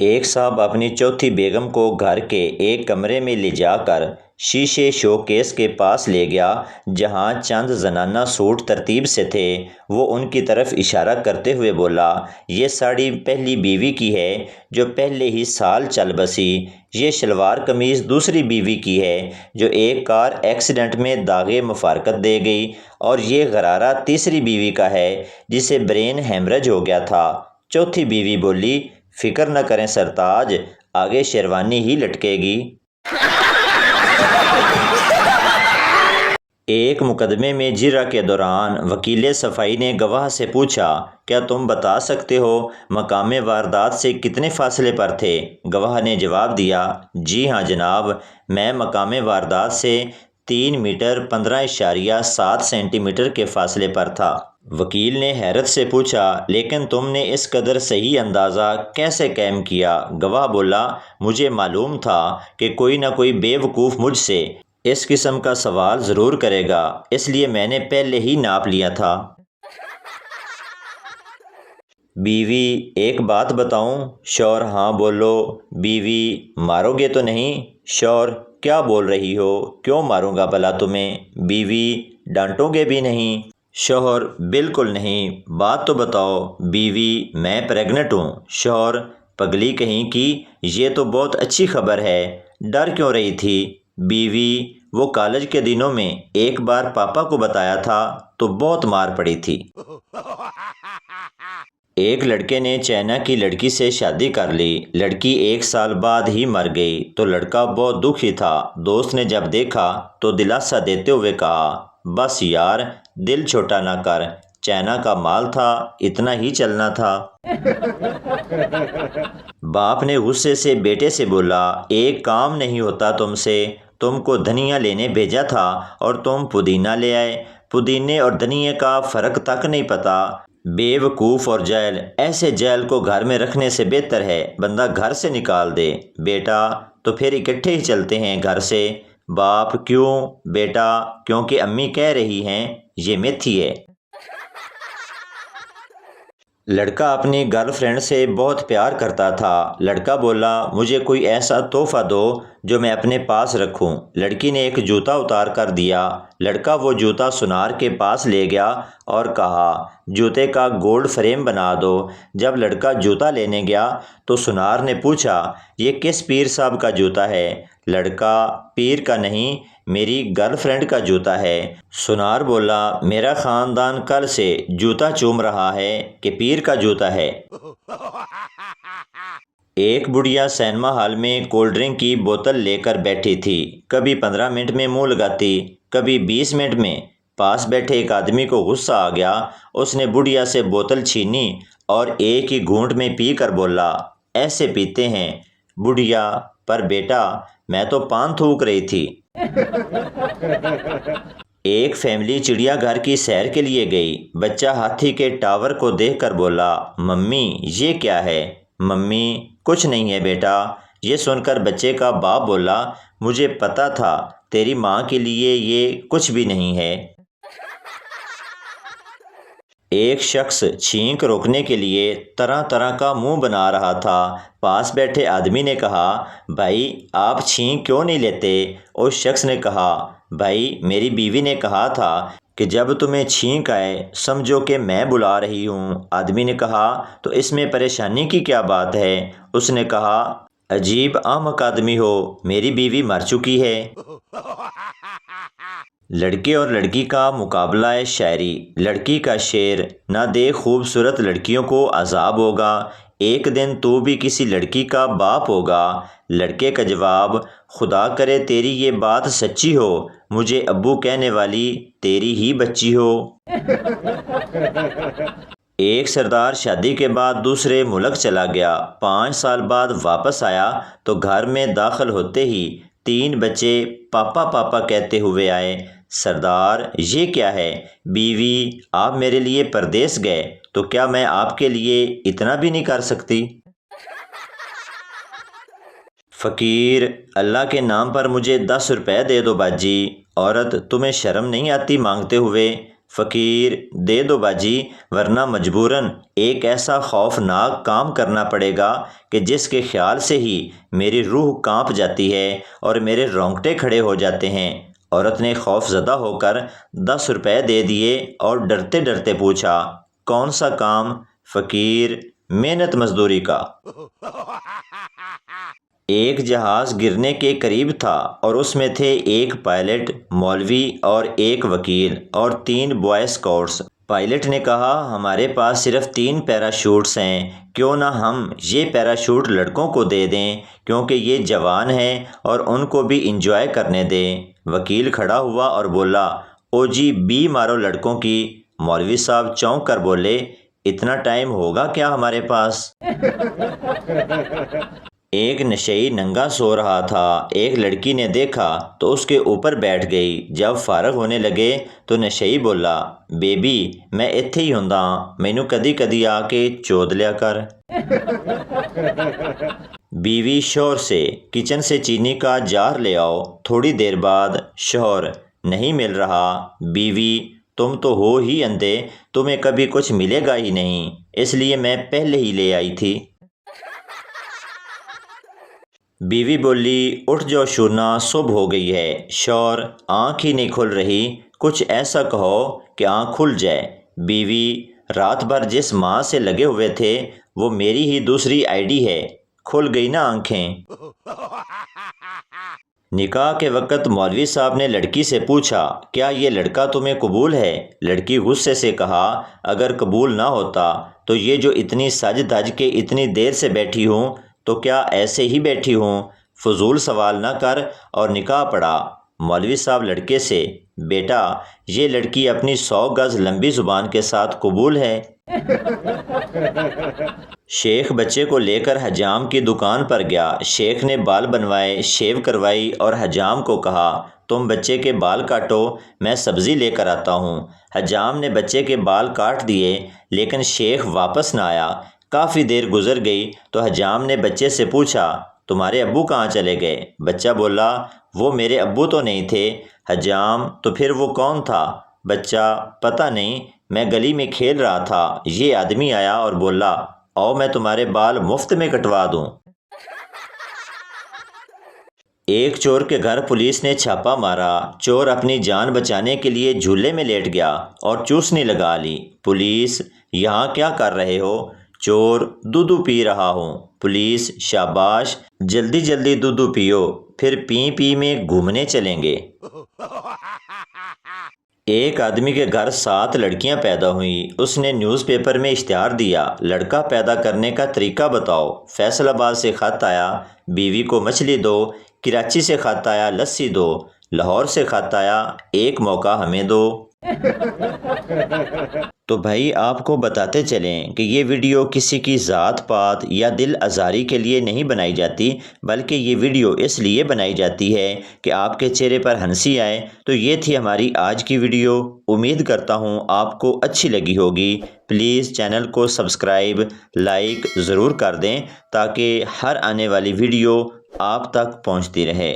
ایک صاحب اپنی چوتھی بیگم کو گھر کے ایک کمرے میں لے جا کر شیشے شوکیس کے پاس لے گیا جہاں چند زنانہ سوٹ ترتیب سے تھے۔ وہ ان کی طرف اشارہ کرتے ہوئے بولا، یہ ساڑی پہلی بیوی کی ہے جو پہلے ہی سال چل بسی، یہ شلوار قمیض دوسری بیوی کی ہے جو ایک کار ایکسیڈنٹ میں داغِ مفارقت دے گئی، اور یہ غرارہ تیسری بیوی کا ہے جسے برین ہیمرج ہو گیا تھا۔ چوتھی بیوی بولی، فکر نہ کریں سرتاج، آگے شیروانی ہی لٹکے گی۔ ایک مقدمے میں جرح کے دوران وکیل صفائی نے گواہ سے پوچھا، کیا تم بتا سکتے ہو مقام واردات سے کتنے فاصلے پر تھے؟ گواہ نے جواب دیا، جی ہاں جناب، میں مقام واردات سے 3 میٹر 15.7 سینٹی میٹر کے فاصلے پر تھا۔ وکیل نے حیرت سے پوچھا، لیکن تم نے اس قدر صحیح اندازہ کیسے قائم کیا؟ گواہ بولا، مجھے معلوم تھا کہ کوئی نہ کوئی بے وقوف مجھ سے اس قسم کا سوال ضرور کرے گا، اس لیے میں نے پہلے ہی ناپ لیا تھا۔ بیوی، ایک بات بتاؤں؟ شوہر، ہاں بولو۔ بیوی، مارو گے تو نہیں؟ شوہر، کیا بول رہی ہو، کیوں ماروں گا بھلا تمہیں؟ بیوی، ڈانٹو گے بھی نہیں؟ شوہر، بالکل نہیں، بات تو بتاؤ۔ بیوی، میں پریگننٹ ہوں۔ شوہر، پگلی کہیں کی، یہ تو بہت اچھی خبر ہے، ڈر کیوں رہی تھی؟ بیوی، وہ کالج کے دنوں میں ایک بار پاپا کو بتایا تھا تو بہت مار پڑی تھی۔ ایک لڑکے نے چائنا کی لڑکی سے شادی کر لی، لڑکی 1 سال بعد ہی مر گئی تو لڑکا بہت دکھی تھا۔ دوست نے جب دیکھا تو دلاسا دیتے ہوئے کہا، بس یار، دل چھوٹا نہ کر، چائنا کا مال تھا، اتنا ہی چلنا تھا۔ باپ نے غصے سے بیٹے سے بولا، ایک کام نہیں ہوتا تم سے، تم کو دھنیا لینے بھیجا تھا اور تم پودینہ لے آئے، پودینے اور دھنیے کا فرق تک نہیں پتا۔ بے وقوف اور جاہل، ایسے جاہل کو گھر میں رکھنے سے بہتر ہے بندہ گھر سے نکال دے۔ بیٹا، تو پھر اکٹھے ہی چلتے ہیں گھر سے۔ باپ، کیوں؟ بیٹا، کیونکہ امی کہہ رہی ہیں، یہ میتھی ہے۔ لڑکا اپنی گرل فرینڈ سے بہت پیار کرتا تھا۔ لڑکا بولا، مجھے کوئی ایسا تحفہ دو جو میں اپنے پاس رکھوں۔ لڑکی نے ایک جوتا اتار کر دیا۔ لڑکا وہ جوتا سونار کے پاس لے گیا اور کہا، جوتے کا گولڈ فریم بنا دو۔ جب لڑکا جوتا لینے گیا تو سونار نے پوچھا، یہ کس پیر صاحب کا جوتا ہے؟ لڑکا، پیر کا نہیں، میری گرل فرینڈ کا جوتا ہے۔ سونار بولا، میرا خاندان کل سے جوتا چوم رہا ہے کہ پیر کا جوتا ہے۔ ایک بڑھیا سینما ہال میں کولڈ ڈرنک کی بوتل لے کر بیٹھی تھی، کبھی 15 منٹ میں منہ لگاتی، کبھی 20 منٹ میں۔ پاس بیٹھے ایک آدمی کو غصہ آ گیا، اس نے بڑھیا سے بوتل چھینی اور ایک ہی گھونٹ میں پی کر بولا، ایسے پیتے ہیں؟ بڑھیا، پر بیٹا، میں تو پان تھوک رہی تھی۔ ایک فیملی چڑیا گھر کی سیر کے لیے گئی۔ بچہ ہاتھی کے ٹاور کو دیکھ کر بولا، ممی، یہ کیا ہے؟ ممی، کچھ نہیں ہے بیٹا۔ یہ سن کر بچے کا باپ بولا، مجھے پتا تھا تیری ماں کے لیے یہ کچھ بھی نہیں ہے۔ ایک شخص چھینک روکنے کے لیے طرح طرح کا منہ بنا رہا تھا۔ پاس بیٹھے آدمی نے کہا، بھائی، آپ چھینک کیوں نہیں لیتے؟ اس شخص نے کہا، بھائی، میری بیوی نے کہا تھا کہ جب تمہیں چھینک آئے سمجھو کہ میں بلا رہی ہوں۔ آدمی نے کہا، تو اس میں پریشانی کی کیا بات ہے؟ اس نے کہا، عجیب احمق آدمی ہو، میری بیوی مر چکی ہے۔ لڑکے اور لڑکی کا مقابلہ شاعری۔ لڑکی کا شعر، نہ دیکھ خوبصورت لڑکیوں کو عذاب ہوگا، ایک دن تو بھی کسی لڑکی کا باپ ہوگا۔ لڑکے کا جواب، خدا کرے تیری یہ بات سچی ہو، مجھے ابو کہنے والی تیری ہی بچی ہو۔ ایک سردار شادی کے بعد دوسرے ملک چلا گیا۔ 5 سال بعد واپس آیا تو گھر میں داخل ہوتے ہی 3 بچے پاپا پاپا کہتے ہوئے آئے۔ سردار، یہ کیا ہے؟ بیوی، آپ میرے لیے پردیس گئے تو کیا میں آپ کے لیے اتنا بھی نہیں کر سکتی؟ فقیر، اللہ کے نام پر مجھے 10 روپے دے دو باجی۔ عورت، تمہیں شرم نہیں آتی مانگتے ہوئے؟ فقیر دے دو باجی، ورنہ مجبوراً ایک ایسا خوفناک کام کرنا پڑے گا کہ جس کے خیال سے ہی میری روح کانپ جاتی ہے اور میرے رونگٹے کھڑے ہو جاتے ہیں۔ عورت نے خوف زدہ ہو کر 10 روپے دے دیے اور ڈرتے ڈرتے پوچھا، کون سا کام؟ فقیر، محنت مزدوری کا۔ ایک جہاز گرنے کے قریب تھا اور اس میں تھے ایک پائلٹ، مولوی اور ایک وکیل اور 3 بوائے اسکاؤٹس۔ پائلٹ نے کہا، ہمارے پاس صرف 3 پیراشوٹس ہیں، کیوں نہ ہم یہ پیراشوٹ لڑکوں کو دے دیں کیونکہ یہ جوان ہیں اور ان کو بھی انجوائے کرنے دیں۔ وکیل کھڑا ہوا اور بولا، او جی 20 مارو لڑکوں کی۔ مولوی صاحب چونک کر بولے، اتنا ٹائم ہوگا کیا ہمارے پاس؟ ایک نشئی ننگا سو رہا تھا، ایک لڑکی نے دیکھا تو اس کے اوپر بیٹھ گئی۔ جب فارغ ہونے لگے تو نشئی بولا، بیبی میں ایتھے ہی ہوندا ہاں، مینوں کدی کدی آ کے چود لیا کر۔ بیوی شوہر سے، کچن سے چینی کا جار لے آؤ۔ تھوڑی دیر بعد شوہر، نہیں مل رہا۔ بیوی، تم تو ہو ہی اندھے، تمہیں کبھی کچھ ملے گا ہی نہیں، اس لیے میں پہلے ہی لے آئی تھی۔ بیوی بولی، اٹھ جاؤ شورنا، صبح ہو گئی ہے۔ شوہر، آنکھ ہی نہیں کھل رہی، کچھ ایسا کہو کہ آنکھ کھل جائے۔ بیوی، رات بھر جس ماں سے لگے ہوئے تھے وہ میری ہی دوسری آئی ڈی ہے، کھل گئی نا آنکھیں۔ نکاح کے وقت مولوی صاحب نے لڑکی سے پوچھا، کیا یہ لڑکا تمہیں قبول ہے؟ لڑکی غصے سے کہا، اگر قبول نہ ہوتا تو یہ جو اتنی سج دھج کے اتنی دیر سے بیٹھی ہوں تو کیا ایسے ہی بیٹھی ہوں؟ فضول سوال نہ کر اور نکاح پڑھا۔ مولوی صاحب لڑکے سے، بیٹا یہ لڑکی اپنی 100 گز لمبی زبان کے ساتھ قبول ہے؟ شیخ بچے کو لے کر حجام کی دکان پر گیا۔ شیخ نے بال بنوائے، شیو کروائی اور حجام کو کہا، تم بچے کے بال کاٹو، میں سبزی لے کر آتا ہوں۔ حجام نے بچے کے بال کاٹ دیے لیکن شیخ واپس نہ آیا۔ کافی دیر گزر گئی تو حجام نے بچے سے پوچھا، تمہارے ابو کہاں چلے گئے؟ بچہ بولا، وہ میرے ابو تو نہیں تھے۔ حجام، تو پھر وہ کون تھا؟ بچہ، پتہ نہیں، میں گلی میں کھیل رہا تھا، یہ آدمی آیا اور بولا، آؤ میں تمہارے بال مفت میں کٹوا دوں۔ ایک چور کے گھر پولیس نے چھاپا مارا۔ چور اپنی جان بچانے کے لیے جھولے میں لیٹ گیا اور چوسنی لگا لی۔ پولیس، یہاں کیا کر رہے ہو؟ چور، دودھ پی رہا ہوں۔ پولیس، شاباش، جلدی جلدی دودھ پیو، پھر پی میں گھومنے چلیں گے۔ ایک آدمی کے گھر 7 لڑکیاں پیدا ہوئیں۔ اس نے نیوز پیپر میں اشتہار دیا، لڑکا پیدا کرنے کا طریقہ بتاؤ۔ فیصل آباد سے خط آیا، بیوی کو مچھلی دو۔ کراچی سے خط آیا، لسی دو۔ لاہور سے خط آیا، ایک موقع ہمیں دو۔ تو بھائی آپ کو بتاتے چلیں کہ یہ ویڈیو کسی کی ذات پات یا دل آزاری کے لیے نہیں بنائی جاتی، بلکہ یہ ویڈیو اس لیے بنائی جاتی ہے کہ آپ کے چہرے پر ہنسی آئے۔ تو یہ تھی ہماری آج کی ویڈیو، امید کرتا ہوں آپ کو اچھی لگی ہوگی۔ پلیز چینل کو سبسکرائب، لائک ضرور کر دیں تاکہ ہر آنے والی ویڈیو آپ تک پہنچتی رہے۔